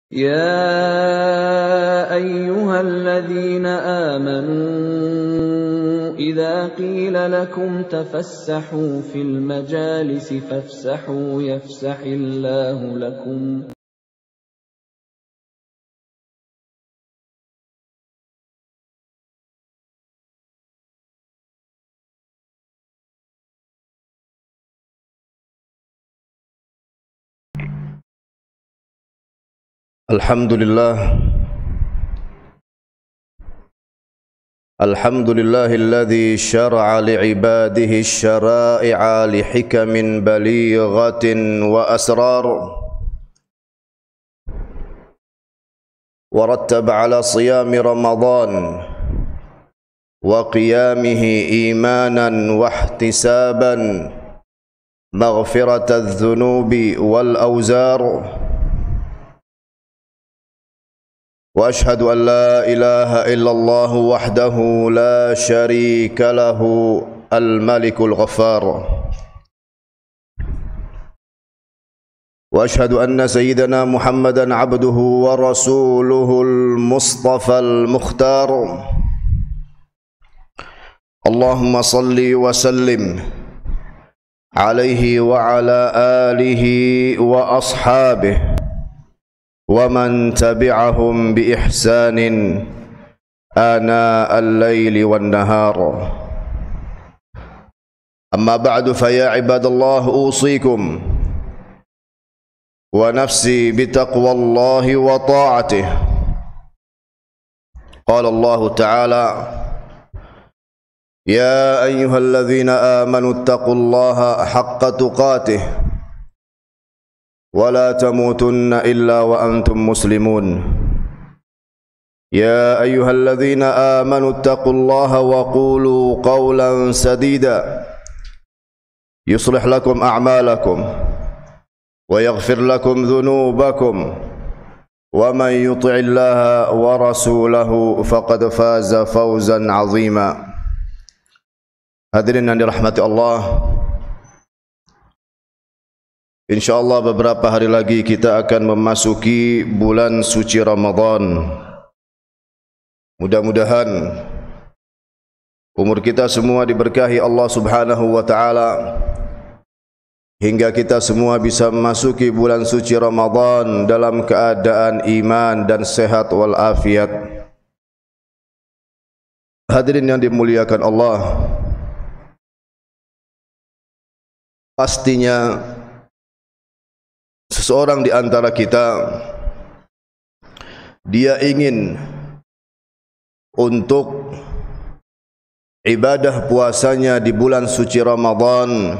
يا أيها الذين آمنوا إذا قيل لكم تفسحوا في المجالس فافسحوا يفسح الله لكم الحمد لله الذي شرع لعباده الشرائع لحكم بليغة وأسرار، ورتب على صيام رمضان وقيامه إيمانا واحتسابا مغفرة الذنوب والأوزار، وأشهد أن لا إله إلا الله وحده لا شريك له الملك الغفار، وأشهد أن سيدنا محمدا عبده ورسوله المصطفى المختار. اللهم صل وسلم عليه وعلى آله وأصحابه ومن تبعهم بإحسان آناء الليل والنهار. أما بعد، فيا عباد الله، أوصيكم ونفسي بتقوى الله وطاعته. قال الله تعالى: يا أيها الذين آمنوا اتقوا الله حق تقاته ولا تموتن إلا وأنتم مسلمون. يا أيها الذين آمنوا اتقوا الله وقولوا قولا سديدا يصلح لكم أعمالكم ويغفر لكم ذنوبكم ومن يطع الله ورسوله فقد فاز فوزا عظيما. Hadirin yang dirahmati Allah, InsyaAllah beberapa hari lagi kita akan memasuki bulan suci Ramadan. Mudah-mudahan umur kita semua diberkahi Allah Subhanahu wa taala hingga kita semua bisa memasuki bulan suci Ramadan dalam keadaan iman dan sehat walafiat. Hadirin yang dimuliakan Allah, pastinya seseorang di antara kita, dia ingin untuk ibadah puasanya di bulan suci Ramadan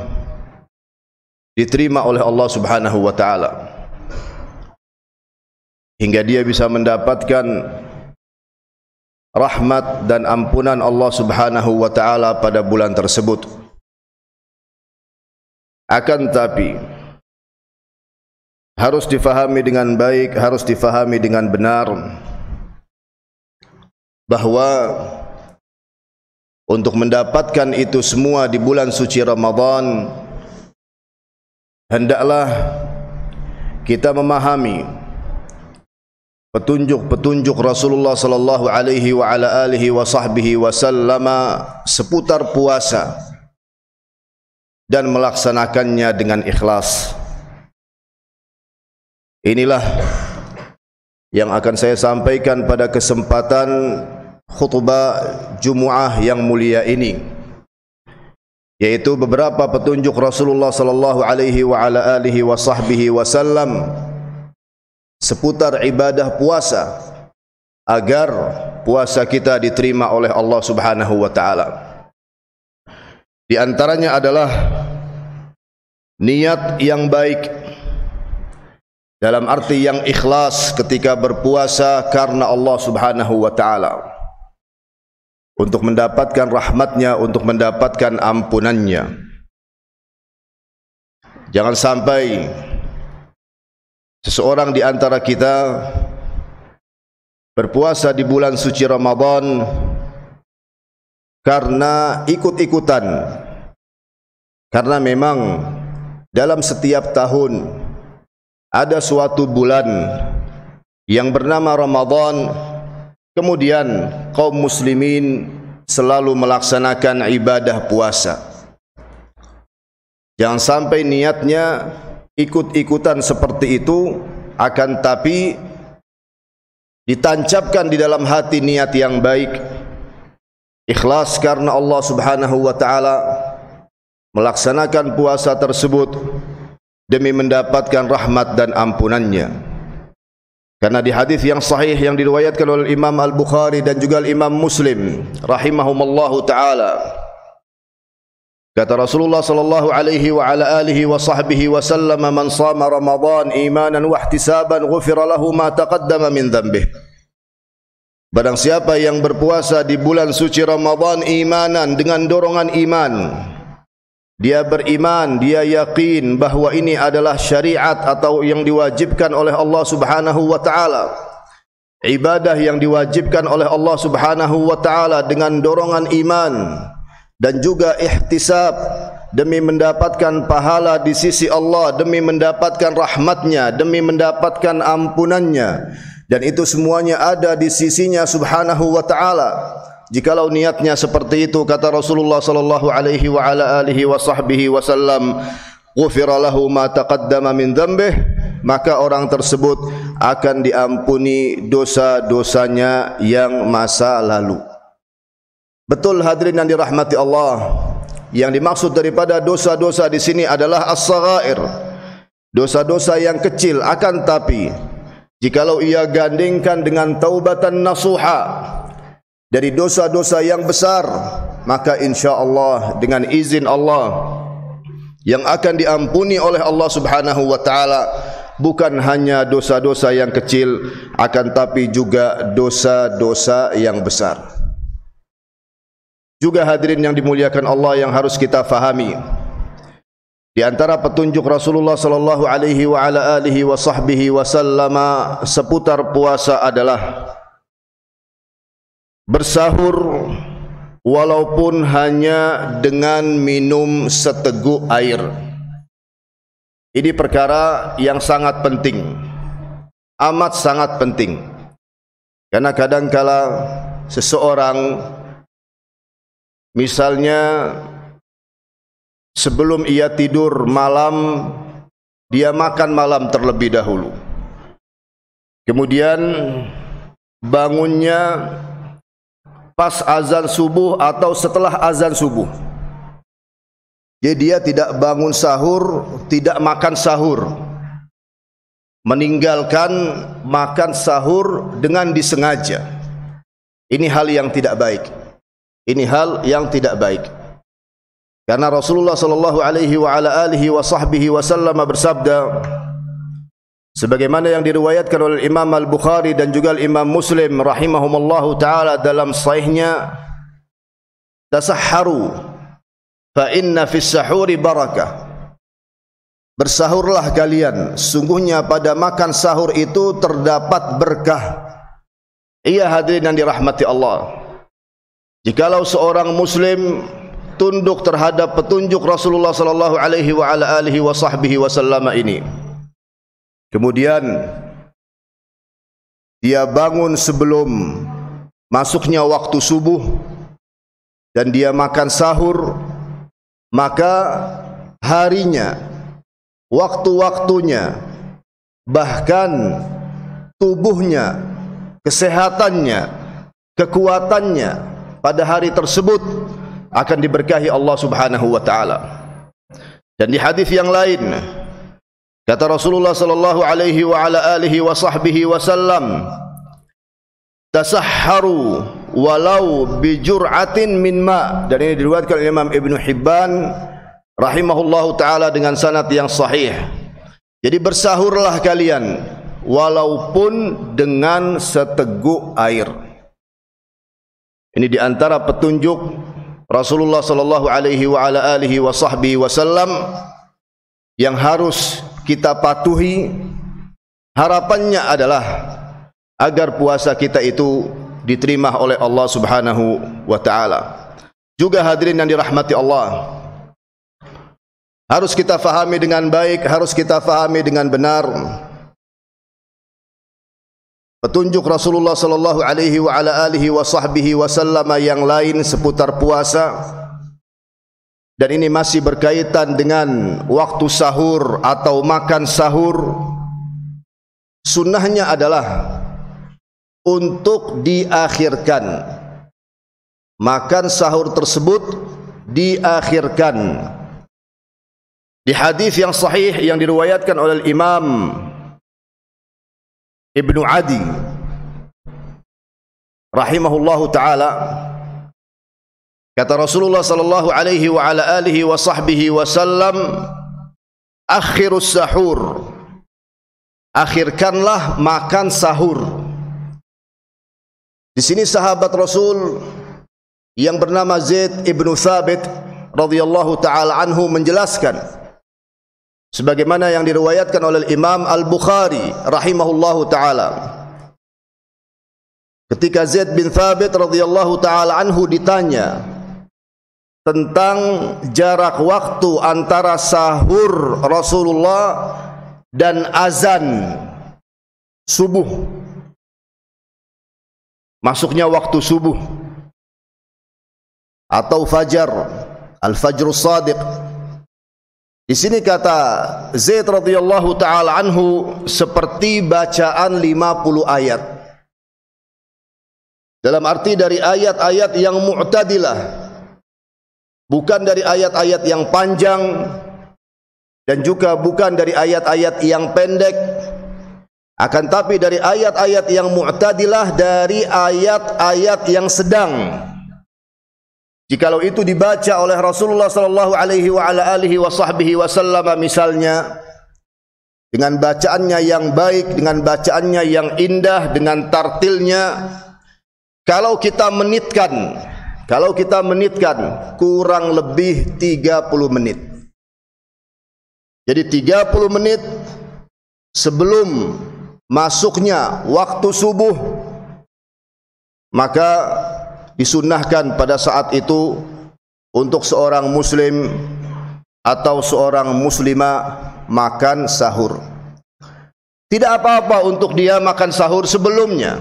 diterima oleh Allah Subhanahu wa taala, hingga dia bisa mendapatkan rahmat dan ampunan Allah Subhanahu wa taala pada bulan tersebut. Akan tapi harus difahami dengan baik, harus difahami dengan benar bahwa untuk mendapatkan itu semua di bulan suci Ramadan, hendaklah kita memahami petunjuk-petunjuk Rasulullah sallallahu alaihi wa ala alihi wa sahbihi wasallam seputar puasa dan melaksanakannya dengan ikhlas. Inilah yang akan saya sampaikan pada kesempatan khutbah Jumu'ah yang mulia ini, yaitu beberapa petunjuk Rasulullah sallallahu alaihi wa ala alihi wa sahbihi wasallam seputar ibadah puasa agar puasa kita diterima oleh Allah Subhanahu wa taala. Di antaranya adalah niat yang baik, dalam arti yang ikhlas ketika berpuasa karena Allah Subhanahu wa taala, untuk mendapatkan rahmatnya, untuk mendapatkan ampunannya. Jangan sampai seseorang di antara kita berpuasa di bulan suci Ramadan karena ikut-ikutan, karena memang dalam setiap tahun ada suatu bulan yang bernama Ramadan, kemudian kaum muslimin selalu melaksanakan ibadah puasa. Jangan sampai niatnya ikut-ikutan seperti itu, akan tapi ditancapkan di dalam hati niat yang baik, ikhlas karena Allah Subhanahu wa taala, melaksanakan puasa tersebut demi mendapatkan rahmat dan ampunannya. Karena di hadis yang sahih yang diriwayatkan oleh Imam Al-Bukhari dan juga Imam Muslim rahimahumallahu taala, kata Rasulullah sallallahu alaihi wa ala alihi wa sahbihi wa sallam, man shama Ramadan imanan wa ihtisaban ghufira lahu ma taqaddama min dhanbih. Barang siapa yang berpuasa di bulan suci Ramadan imanan, dengan dorongan iman, dia beriman, dia yakin bahwa ini adalah syariat atau yang diwajibkan oleh Allah Subhanahu wa taala, ibadah yang diwajibkan oleh Allah Subhanahu wa taala, dengan dorongan iman dan juga ihtisab demi mendapatkan pahala di sisi Allah, demi mendapatkan rahmatnya, demi mendapatkan ampunannya, dan itu semuanya ada di sisinya Subhanahu wa taala. Jikalau niatnya seperti itu, kata Rasulullah sallallahu alaihi wa ala alihi wa sahbihi wasallam, ghufira lahu ma taqaddama min dhanbih, maka orang tersebut akan diampuni dosa-dosanya yang masa lalu. Betul hadirin yang dirahmati Allah, yang dimaksud daripada dosa-dosa di sini adalah as-saghair, dosa-dosa yang kecil, akan tapi jikalau ia gandingkan dengan taubatan nasuha dari dosa-dosa yang besar, maka insya-Allah dengan izin Allah yang akan diampuni oleh Allah Subhanahu wa taala bukan hanya dosa-dosa yang kecil, akan tapi juga dosa-dosa yang besar. Juga hadirin yang dimuliakan Allah, yang harus kita fahami, di antara petunjuk Rasulullah sallallahu alaihi wa ala alihi wa sahbihi wasallam seputar puasa adalah bersahur walaupun hanya dengan minum seteguk air. Ini perkara yang sangat penting, amat sangat penting. Karena kadangkala seseorang misalnya sebelum ia tidur malam, dia makan malam terlebih dahulu, kemudian bangunnya pas azan subuh atau setelah azan subuh. Jadi dia tidak bangun sahur, tidak makan sahur, meninggalkan makan sahur dengan disengaja. Ini hal yang tidak baik. Ini hal yang tidak baik. Karena Rasulullah sallallahu alaihi wa ala alihi wa sahbihi wasallam bersabda, sebagaimana yang diriwayatkan oleh Imam Al-Bukhari dan juga Imam Muslim rahimahumallahu taala dalam sahihnya, tasahharu fa inna fis sahuri barakah. Bersahurlah kalian, sungguhnya pada makan sahur itu terdapat berkah. Iya hadirin yang dirahmati Allah, jikalau seorang muslim tunduk terhadap petunjuk Rasulullah sallallahu alaihi wa ala alihi wa sahbihi wasallam ini, kemudian dia bangun sebelum masuknya waktu subuh dan dia makan sahur, maka harinya, waktu-waktunya, bahkan tubuhnya, kesehatannya, kekuatannya pada hari tersebut akan diberkahi Allah Subhanahu wa taala. Dan di hadis yang lain, kata Rasulullah sallallahu alaihi wa ala alihi wa sahbihi wasallam, tasahharu walau bi jur'atin min ma. Dan ini diriwayatkan oleh Imam Ibnu Hibban rahimahullahu taala dengan sanad yang sahih. Jadi bersahurlah kalian walaupun dengan seteguk air. Ini di antara petunjuk Rasulullah sallallahu alaihi wa ala alihi wa sahbihi wasallam yang harus kita patuhi. Harapannya adalah agar puasa kita itu diterima oleh Allah Subhanahu wa taala. Juga hadirin yang dirahmati Allah, harus kita fahami dengan baik, harus kita fahami dengan benar petunjuk Rasulullah sallallahu alaihi wa ala alihi wa sahbihi wasallam yang lain seputar puasa, dan ini masih berkaitan dengan waktu sahur atau makan sahur. Sunnahnya adalah untuk diakhirkan, makan sahur tersebut diakhirkan. Di hadis yang sahih yang diriwayatkan oleh Imam Ibnu Adi rahimahullahu taala, kata Rasulullah sallallahu alaihi wa ala alihi wa sahbihi wasallam, akhirus sahur, akhirkanlah makan sahur. Di sini sahabat Rasul yang bernama Zaid ibnu Thabit radhiyallahu taala anhu menjelaskan, sebagaimana yang diriwayatkan oleh Imam Al-Bukhari rahimahullahu taala, ketika Zaid bin Thabit radhiyallahu taala anhu ditanya tentang jarak waktu antara sahur Rasulullah dan azan subuh, masuknya waktu subuh atau fajar, al-fajrus shadiq. Di sini kata Zaid radhiyallahu taala anhu, seperti bacaan 50 ayat. Dalam arti dari ayat-ayat yang mu'tadilah, bukan dari ayat-ayat yang panjang dan juga bukan dari ayat-ayat yang pendek, akan tapi dari ayat-ayat yang mu'tadilah, dari ayat-ayat yang sedang. Jikalau itu dibaca oleh Rasulullah sallallahu alaihi wa ala alihi wa sahbihi wasallam, misalnya dengan bacaannya yang baik, dengan bacaannya yang indah, dengan tartilnya, kalau kita menitkan kurang lebih 30 menit. Jadi 30 menit sebelum masuknya waktu subuh, maka disunnahkan pada saat itu untuk seorang muslim atau seorang muslimah makan sahur. Tidak apa-apa untuk dia makan sahur sebelumnya,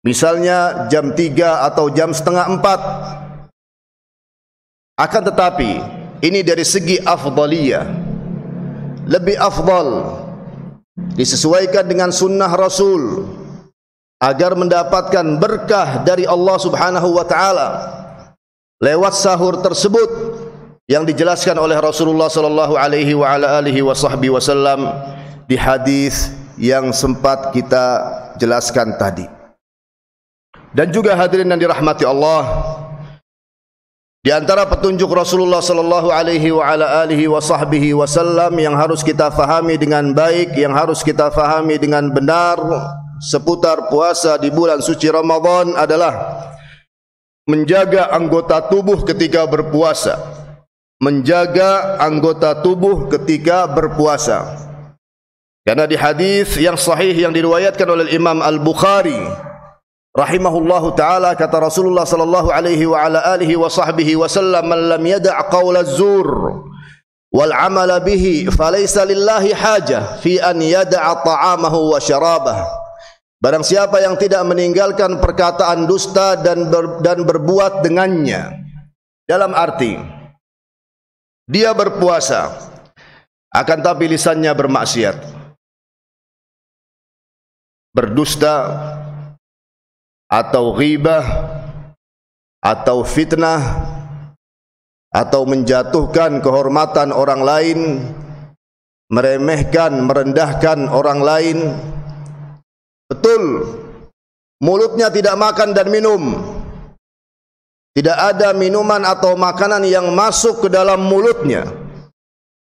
misalnya jam 3 atau jam setengah 4. Akan tetapi ini dari segi afdaliyah, lebih afdal disesuaikan dengan sunnah Rasul agar mendapatkan berkah dari Allah Subhanahu wa taala lewat sahur tersebut yang dijelaskan oleh Rasulullah sallallahu alaihi wa ala alihi wasallam di hadis yang sempat kita jelaskan tadi. Dan juga hadirin yang dirahmati Allah, di antara petunjuk Rasulullah sallallahu alaihi wa ala alihi wasallam yang harus kita fahami dengan baik, yang harus kita fahami dengan benar seputar puasa di bulan suci Ramadan adalah menjaga anggota tubuh ketika berpuasa. Menjaga anggota tubuh ketika berpuasa. Karena di hadis yang sahih yang diriwayatkan oleh Imam Al-Bukhari rahimahullahu taala, kata Rasulullah sallallahu alaihi wa ala alihi wasallam, man lam yada' qaula az-zur wal 'amala bihi falaysa lillahi hajah fi an yada'a ta'amahu wa syarabahu. Barang siapa yang tidak meninggalkan perkataan dusta dan berbuat dengannya, dalam arti dia berpuasa akan tapi lisannya bermaksiat, berdusta atau ghibah atau fitnah atau menjatuhkan kehormatan orang lain, meremehkan, merendahkan orang lain. Betul, mulutnya tidak makan dan minum, tidak ada minuman atau makanan yang masuk ke dalam mulutnya,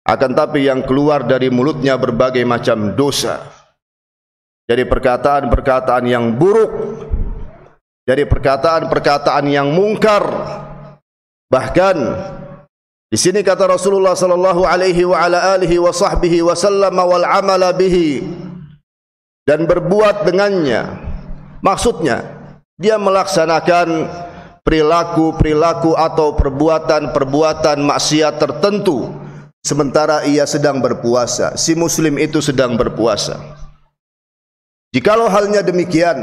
akan tapi yang keluar dari mulutnya berbagai macam dosa, dari perkataan-perkataan yang buruk, dari perkataan-perkataan yang mungkar. Bahkan di sini kata Rasulullah sallallahu alaihi wa ala alihi wasallam, wal 'amala bihi, dan berbuat dengannya. Maksudnya dia melaksanakan perilaku-perilaku atau perbuatan-perbuatan maksiat tertentu sementara ia sedang berpuasa. Si muslim itu sedang berpuasa. Jikalau halnya demikian,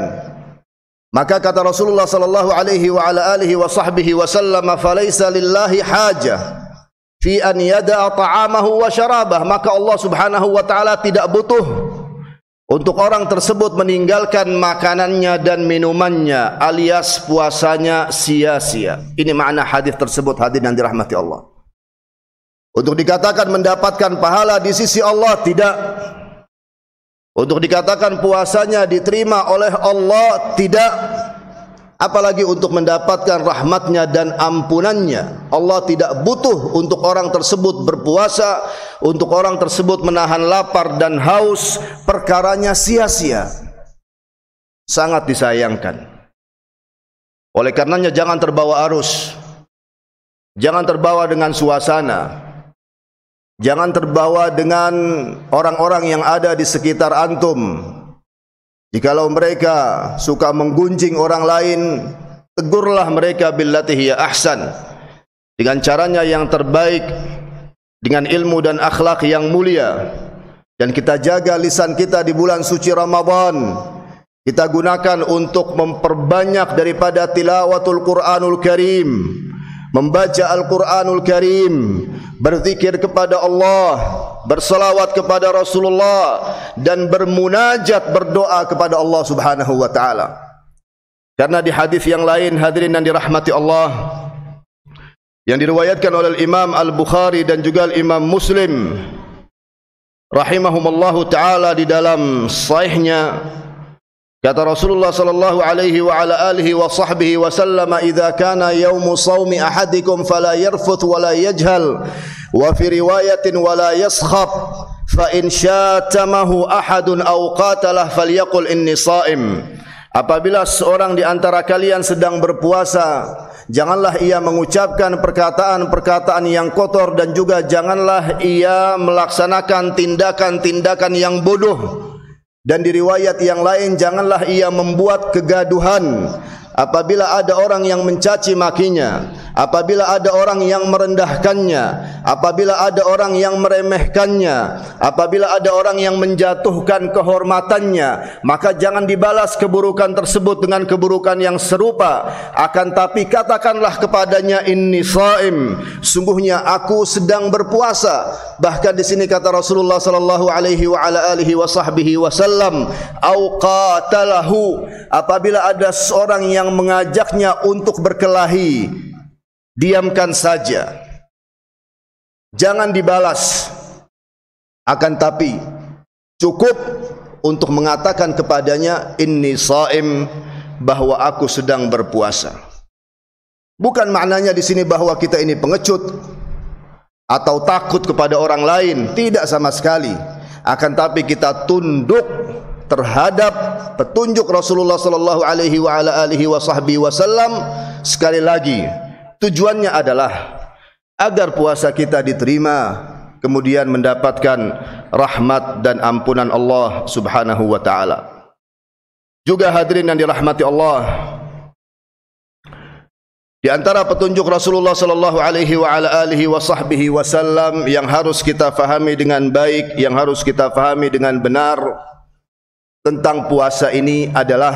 maka kata Rasulullah sallallahu alaihi wa ala alihi wa sahbihi wasallam, "Falaysa lillahi hajah fi an yada'a ta'amahu wa syarabah." Maka Allah Subhanahu wa taala tidak butuh untuk orang tersebut meninggalkan makanannya dan minumannya, alias puasanya sia-sia. Ini makna hadis tersebut, hadirin yang dirahmati Allah. Untuk dikatakan mendapatkan pahala di sisi Allah, tidak. Untuk dikatakan puasanya diterima oleh Allah, tidak. Apalagi untuk mendapatkan rahmatnya dan ampunannya. Allah tidak butuh untuk orang tersebut berpuasa, untuk orang tersebut menahan lapar dan haus, perkaranya sia-sia. Sangat disayangkan. Oleh karenanya jangan terbawa arus, jangan terbawa dengan suasana, jangan terbawa dengan orang-orang yang ada di sekitar antum. Jikalau mereka suka menggunjing orang lain, tegurlah mereka billati hiya ahsan, dengan caranya yang terbaik, dengan ilmu dan akhlak yang mulia. Dan kita jaga lisan kita di bulan suci Ramadan. Kita gunakan untuk memperbanyak daripada tilawatul Quranul Karim, membaca Al-Quranul Karim, berzikir kepada Allah, bersalawat kepada Rasulullah, dan bermunajat, berdoa kepada Allah Subhanahu wa taala. Karena di hadis yang lain, hadirin yang dirahmati Allah, yang diriwayatkan oleh Imam Al-Bukhari dan juga Imam Muslim rahimahumallahu taala di dalam sahihnya, kata Rasulullah sallallahu alaihi wa ala alihi wa sahbihi wa sallam, "Idza kana yaumu shaumi ahadikum fala yarfuth wa la yajhal, wa fi riwayatin wa la yaskhab, fa in syatamahu ahadun aw qatalah falyaqul inni shaim." Apabila seorang di antara kalian sedang berpuasa, janganlah ia mengucapkan perkataan-perkataan yang kotor, dan juga janganlah ia melaksanakan tindakan-tindakan yang bodoh. Dan di riwayat yang lain, janganlah ia membuat kegaduhan. Apabila ada orang yang mencaci makinya, apabila ada orang yang merendahkannya, apabila ada orang yang meremehkannya, apabila ada orang yang menjatuhkan kehormatannya, maka jangan dibalas keburukan tersebut dengan keburukan yang serupa. Akan tapi katakanlah kepadanya, inni shaim, sungguhnya aku sedang berpuasa. Bahkan di sini kata Rasulullah sallallahu alaihi wa ala alihi wa sahbihi wasallam, au qatalahu, apabila ada seorang yang mengajaknya untuk berkelahi, diamkan saja, jangan dibalas. Akan tapi cukup untuk mengatakan kepadanya, inni shaim, bahwa aku sedang berpuasa. Bukan maknanya di sini bahwa kita ini pengecut atau takut kepada orang lain, tidak sama sekali. Akan tapi kita tunduk terhadap petunjuk Rasulullah sallallahu alaihi wa ala alihi wa sahbihi wasallam. Sekali lagi, tujuannya adalah agar puasa kita diterima, kemudian mendapatkan rahmat dan ampunan Allah Subhanahu wa taala. Juga hadirin yang dirahmati Allah, di antara petunjuk Rasulullah sallallahu alaihi wa ala alihi wa sahbihi wasallam yang harus kita fahami dengan baik, yang harus kita fahami dengan benar tentang puasa ini adalah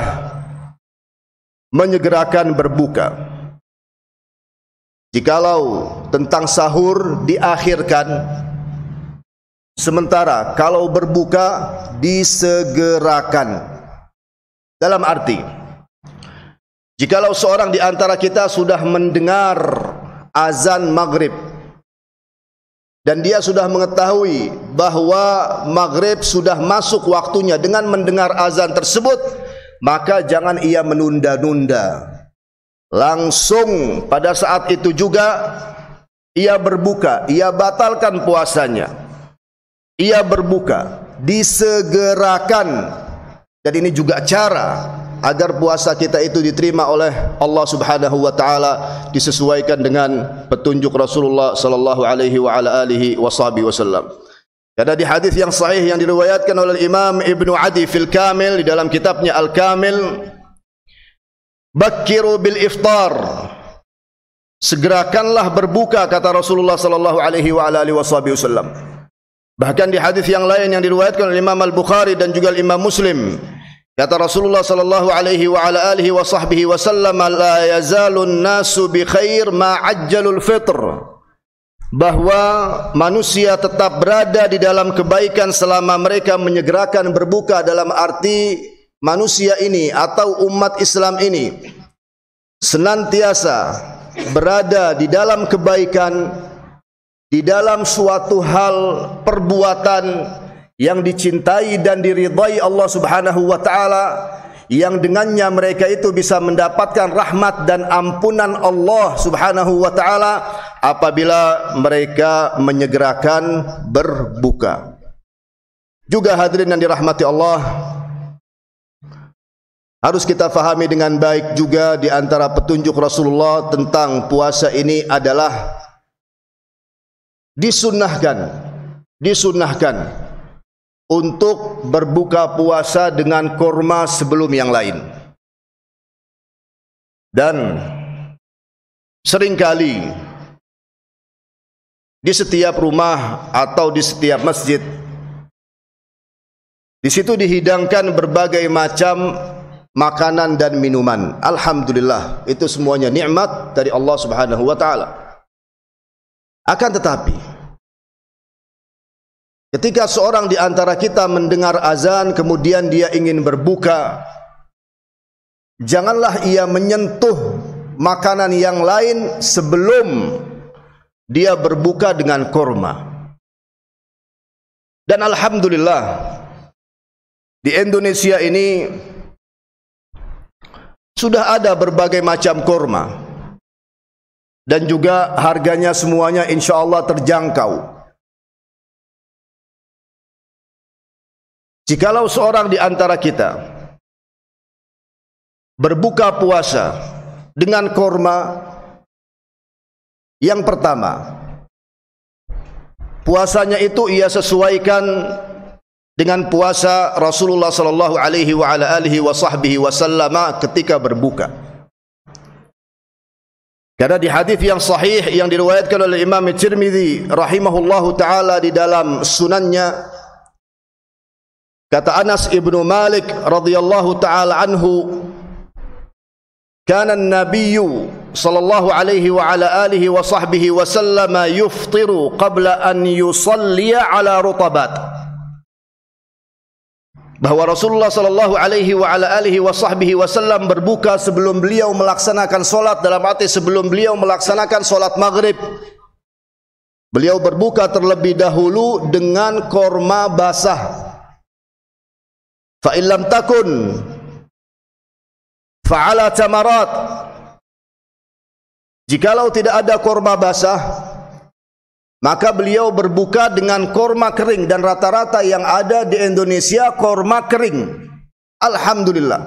menyegerakan berbuka. Jikalau tentang sahur diakhirkan, sementara kalau berbuka disegerakan. Dalam arti, jikalau seorang di antara kita sudah mendengar azan maghrib dan dia sudah mengetahui bahwa maghrib sudah masuk waktunya dengan mendengar azan tersebut, maka jangan ia menunda-nunda. Langsung pada saat itu juga ia berbuka, ia batalkan puasanya, ia berbuka, disegerakan. Dan ini juga cara agar puasa kita itu diterima oleh Allah Subhanahu wa taala, disesuaikan dengan petunjuk Rasulullah sallallahu alaihi wa ala alihi washabihi wasallam. Karena di hadis yang sahih yang diriwayatkan oleh Imam Ibnu Adi fil Kamil, di dalam kitabnya Al-Kamil, "Bakkiru bil iftar." Segerakanlah berbuka, kata Rasulullah sallallahu alaihi wa ala alihi washabihi wasallam. Bahkan di hadis yang lain yang diriwayatkan oleh Imam Al-Bukhari dan juga Imam Muslim, Kata Rasulullah sallallahu alaihi wa ala alihi wa sahbihi wasallam, la yazalun nasu bi khair ma ajjalul fitr. Bahwa manusia tetap berada di dalam kebaikan selama mereka menyegerakan berbuka, dalam arti manusia ini atau umat Islam ini senantiasa berada di dalam kebaikan, di dalam suatu hal perbuatan yang dicintai dan diridhai Allah Subhanahu wa taala, yang dengannya mereka itu bisa mendapatkan rahmat dan ampunan Allah Subhanahu wa taala apabila mereka menyegerakan berbuka. Juga hadirin yang dirahmati Allah, harus kita fahami dengan baik juga di antara petunjuk Rasulullah tentang puasa ini adalah disunnahkan untuk berbuka puasa dengan kurma sebelum yang lain. Dan seringkali di setiap rumah atau di setiap masjid, di situ dihidangkan berbagai macam makanan dan minuman. Alhamdulillah, itu semuanya nikmat dari Allah Subhanahu wa taala. Akan tetapi, ketika seorang di antara kita mendengar azan kemudian dia ingin berbuka, janganlah ia menyentuh makanan yang lain sebelum dia berbuka dengan kurma. Dan alhamdulillah, di Indonesia ini sudah ada berbagai macam kurma, dan juga harganya semuanya insya Allah terjangkau. Jikalau seorang di antara kita berbuka puasa dengan kurma, yang pertama, puasanya itu ia sesuaikan dengan puasa Rasulullah sallallahu alaihi wa ala alihi wa sahbihi wasallam ketika berbuka. Karena di hadis yang sahih yang diriwayatkan oleh Imam Tirmidzi rahimahullahu taala di dalam sunannya, kata Anas ibnu Malik radhiyallahu taala anhu, kana an-nabiyyu sallallahu alaihi wa ala alihi wa sahbihi wasallam yuftiru qabla an yusalliya ala rutabat. Bahwa Rasulullah sallallahu alaihi wa ala alihi wa sahbihi wasallam berbuka sebelum beliau melaksanakan solat, dalam arti sebelum beliau melaksanakan solat maghrib. Beliau berbuka terlebih dahulu dengan korma basah. Fa illam takun fa'ala tamarat. Jikalau tidak ada korma basah, maka beliau berbuka dengan korma kering, dan rata-rata yang ada di Indonesia korma kering. Alhamdulillah,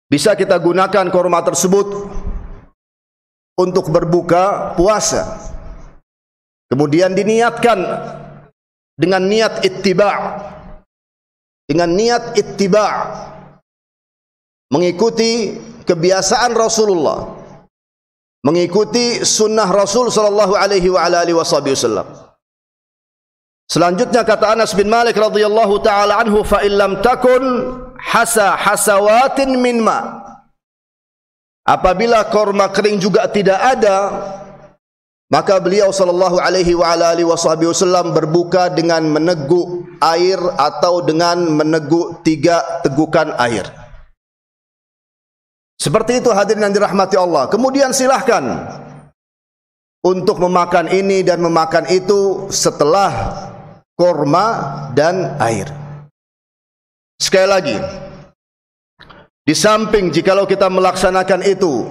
bisa kita gunakan korma tersebut untuk berbuka puasa. Kemudian diniatkan dengan niat ittiba', mengikuti kebiasaan Rasulullah, mengikuti sunnah Rasul sallallahu alaihi wa alihi wasallam. Selanjutnya kata Anas bin Malik radhiyallahu taala anhu, fa illam takun hasawatin min ma. Apabila korma kering juga tidak ada, maka beliau sallallahu alaihi wa alihi wasallam berbuka dengan meneguk air atau dengan meneguk 3 tegukan air. Seperti itu hadirin yang dirahmati Allah. Kemudian silahkan untuk memakan ini dan memakan itu setelah korma dan air. Sekali lagi, di samping jikalau kita melaksanakan itu,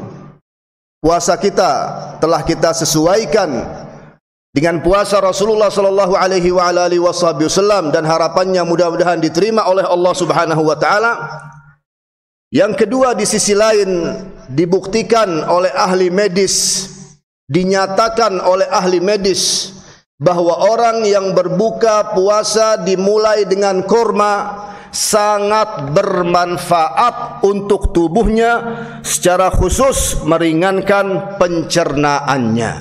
puasa kita telah kita sesuaikan dengan puasa Rasulullah sallallahu alaihi wa alihi wasallam, dan harapannya mudah-mudahan diterima oleh Allah Subhanahu wa taala. Yang kedua, di sisi lain dibuktikan oleh ahli medis, dinyatakan oleh ahli medis bahwa orang yang berbuka puasa dimulai dengan kurma sangat bermanfaat untuk tubuhnya, secara khusus meringankan pencernaannya.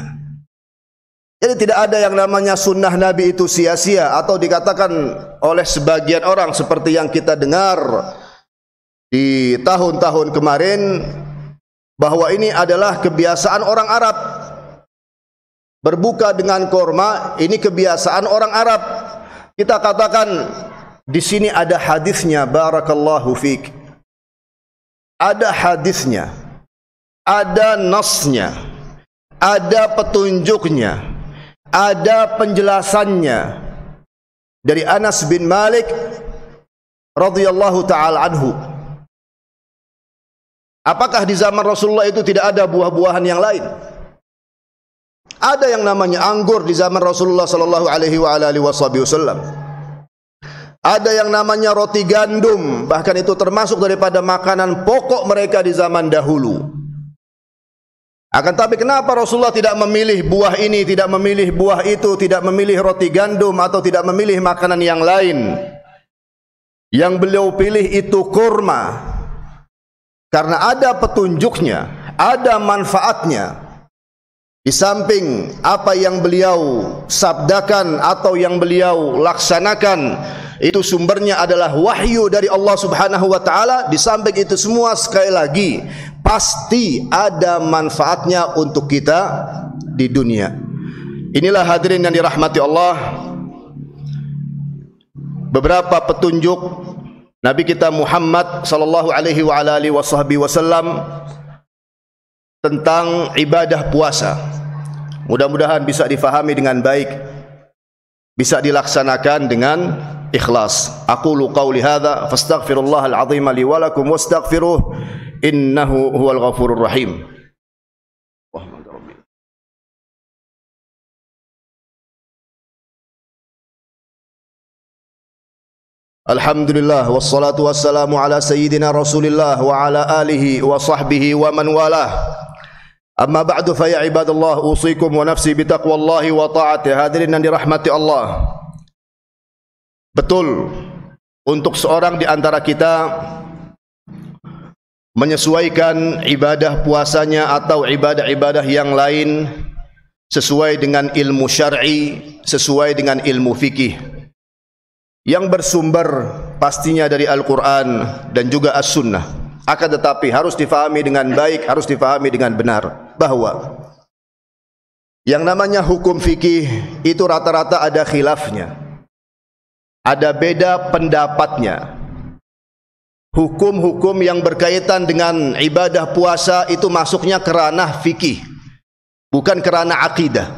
Jadi tidak ada yang namanya sunnah Nabi itu sia-sia, atau dikatakan oleh sebagian orang seperti yang kita dengar di tahun-tahun kemarin, bahwa ini adalah kebiasaan orang Arab. Berbuka dengan korma, ini kebiasaan orang Arab. Kita katakan di sini ada hadisnya, barakallahu fiik. Ada hadisnya, ada nasnya, ada petunjuknya, ada penjelasannya dari Anas bin Malik radhiyallahu taala anhu. Apakah di zaman Rasulullah itu tidak ada buah-buahan yang lain? Ada yang namanya anggur di zaman Rasulullah sallallahu alaihi wasallam. Ada yang namanya roti gandum, bahkan itu termasuk daripada makanan pokok mereka di zaman dahulu. Akan tapi kenapa Rasulullah tidak memilih buah ini, tidak memilih buah itu, tidak memilih roti gandum, atau tidak memilih makanan yang lain? Yang beliau pilih itu kurma, karena ada petunjuknya, ada manfaatnya. Di samping apa yang beliau sabdakan atau yang beliau laksanakan, itu sumbernya adalah wahyu dari Allah Subhanahu wa taala. Di samping itu semua, sekali lagi, pasti ada manfaatnya untuk kita di dunia. Inilah hadirin yang dirahmati Allah, beberapa petunjuk Nabi kita Muhammad sallallahu alaihi wasallam tentang ibadah puasa. Mudah-mudahan bisa difahami dengan baik, bisa dilaksanakan dengan ikhlas. Aqulu qawli hadza fastaghfirullahal azim li wa lakum wastaghfiruh innahu huwal ghafurur rahim. Alhamdulillah wassalatu wassalamu ala sayyidina Rasulillah wa ala alihi wa sahbihi wa man walah. Amma ba'du, fa ya ibadallah, usikum wa nafsi bitaqwallahi wa ta'atih. Hadirin yang dirahmati Allah, betul untuk seorang di antara kita menyesuaikan ibadah puasanya atau ibadah-ibadah yang lain sesuai dengan ilmu syar'i, sesuai dengan ilmu fikih yang bersumber pastinya dari Al-Quran dan juga As-Sunnah. Akan tetapi harus difahami dengan baik, harus difahami dengan benar, bahwa yang namanya hukum fikih itu rata-rata ada khilafnya, ada beda pendapatnya. Hukum-hukum yang berkaitan dengan ibadah puasa itu masuknya ke ranah fikih, bukan ke ranah akidah.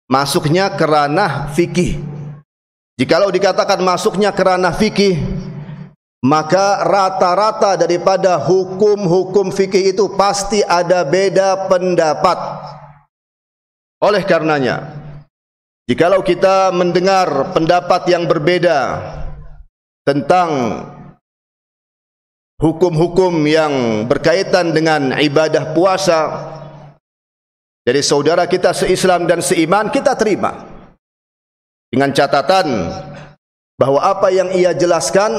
Masuknya ke ranah fikih. Jikalau dikatakan masuknya ke ranah fikih, maka rata-rata daripada hukum-hukum fikih itu pasti ada beda pendapat. Oleh karenanya, jikalau kita mendengar pendapat yang berbeda tentang hukum-hukum yang berkaitan dengan ibadah puasa dari saudara kita se-Islam dan seiman, kita terima dengan catatan bahwa apa yang ia jelaskan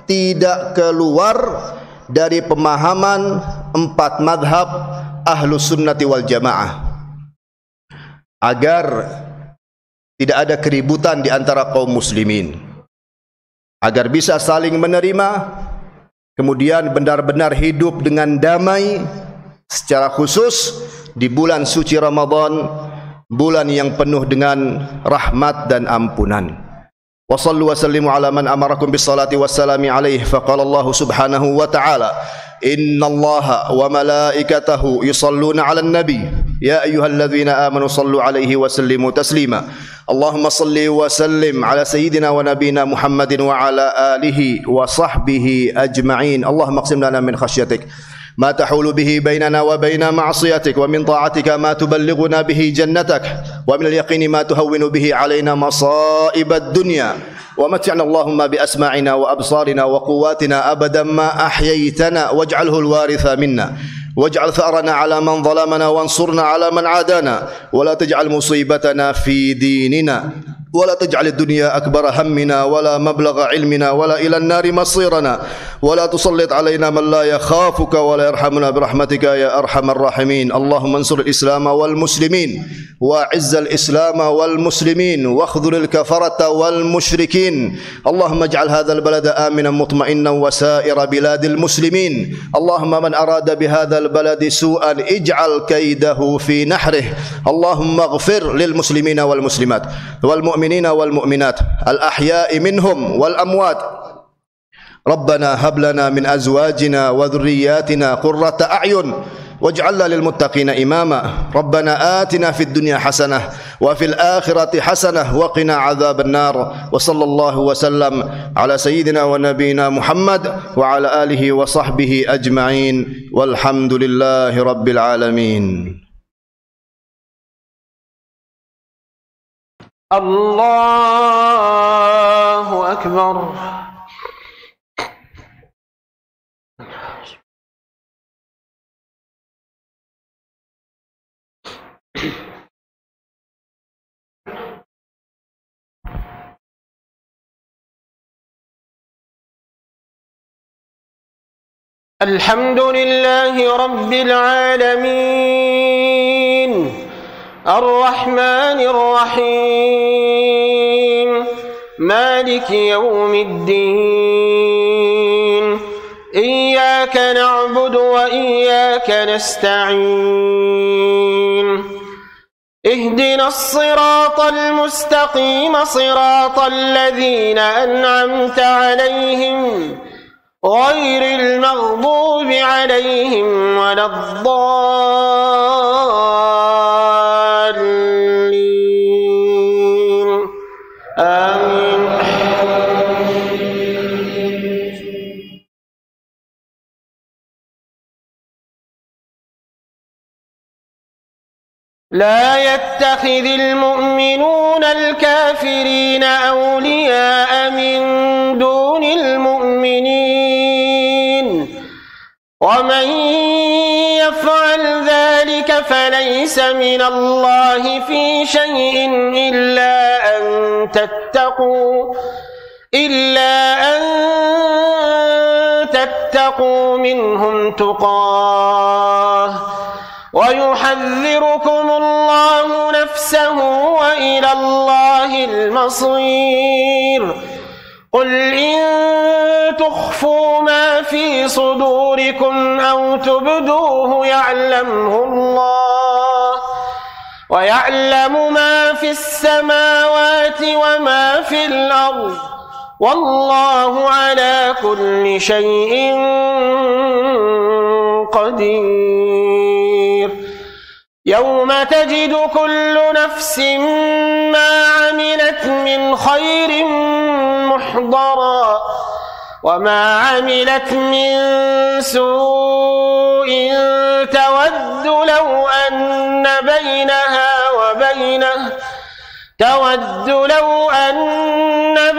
tidak keluar dari pemahaman 4 madhab Ahlus Sunnati wal Jamaah, agar tidak ada keributan di antara kaum muslimin, agar bisa saling menerima, kemudian benar-benar hidup dengan damai, secara khusus di bulan suci Ramadan, bulan yang penuh dengan rahmat dan ampunan. Wa sallu wa sallimu ala man amarakum bis salati was salami alaihi. Faqala Allah subhanahu wa ta'ala, inna Allaha wa malaikatahu yusalluna 'alan nabi ya ayyuhalladzina amanu sallu alaihi wa sallimu taslima. Allahumma salli wa sallim ala sayyidina wa nabiyina Muhammadin wa ala alihi wa sahbihi ajma'in. Allahumma aqsim lana min khasyatik ما تحول به بيننا وبين معصيتك ومن طاعتك ما تبلغنا به جنتك ومن اليقين ما تهون به علينا مصائب الدنيا ومتعنا اللهم بأسماعنا وأبصارنا وقواتنا أبدا ما أحييتنا واجعله الوارث منا واجعل ثأرنا على من ظلمنا وانصرنا على من عادانا ولا تجعل مصيبتنا في ديننا ولا تجعل الدنيا أكبر همنا ولا مبلغ علمنا ولا إلى النار مصيرنا ولا تسلط علينا من لا يخافك ولا يرحمنا برحمتك يا أرحم الراحمين. اللهم انصر الإسلام والمسلمين وأعز الإسلام والمسلمين واخذل الكفرة والمشركين. اللهم اجعل هذا البلد آمنا مطمئنا وسائر بلاد المسلمين. اللهم من أراد بهذا البلد سوءا اجعل كيده في نحره. اللهم اغفر للمسلمين والمسلمات والمؤمنين والمؤمنات الأحياء منهم والأموات. ربنا هب لنا من أزواجنا وذرياتنا قرة أعين واجعلنا للمتقين إماما. ربنا آتنا في الدنيا حسنة وفي الآخرة حسنة وقنا عذاب النار. وصلى الله وسلم على سيدنا ونبينا محمد وعلى آله وصحبه أجمعين والحمد لله رب العالمين. الله أكبر. الحمد لله رب العالمين الرحمن الرحيم مالك يوم الدين إياك نعبد وإياك نستعين اهدنا الصراط المستقيم صراط الذين أنعمت عليهم غير المغضوب عليهم ولا الضالين آمين. لا يتخذ المؤمنون الكافرين أولياء من دون المؤمنين ومن يفعل ذلك فليس من الله في شيء إلا أن تتقوا منهم تقاه ويحذركم الله نفسه وإلى الله المصير. قل إن تخفوا ما في صدوركم أو تبدوه يعلمه الله ويعلم ما في السماوات وما في الأرض والله على كل شيء قدير. يوم تجد كل نفس ما عملت من خير محضرا وما عملت من سوء تود لو أن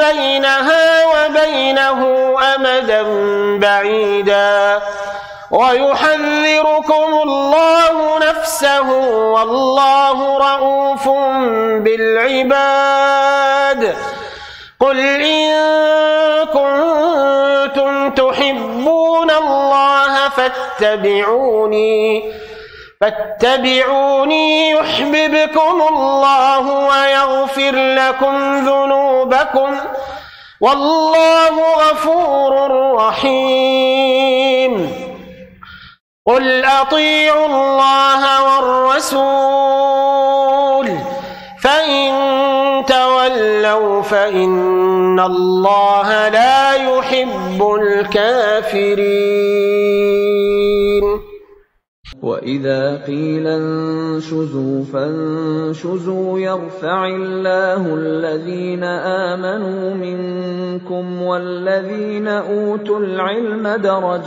بينها وبينه أمدا بعيدا ويحذركم الله نفسه والله رؤوف بالعباد. قل إن كنتم تحبون الله فاتبعوني يحببكم الله ويغفر لكم ذنوبكم والله غفور رحيم. قل أطيعوا الله والرسول فإن تولوا فإن الله لا يحب الكافرين. وإذا قيل انشزوا فانشزوا يرفع الله الذين آمنوا منكم والذين أوتوا العلم درجات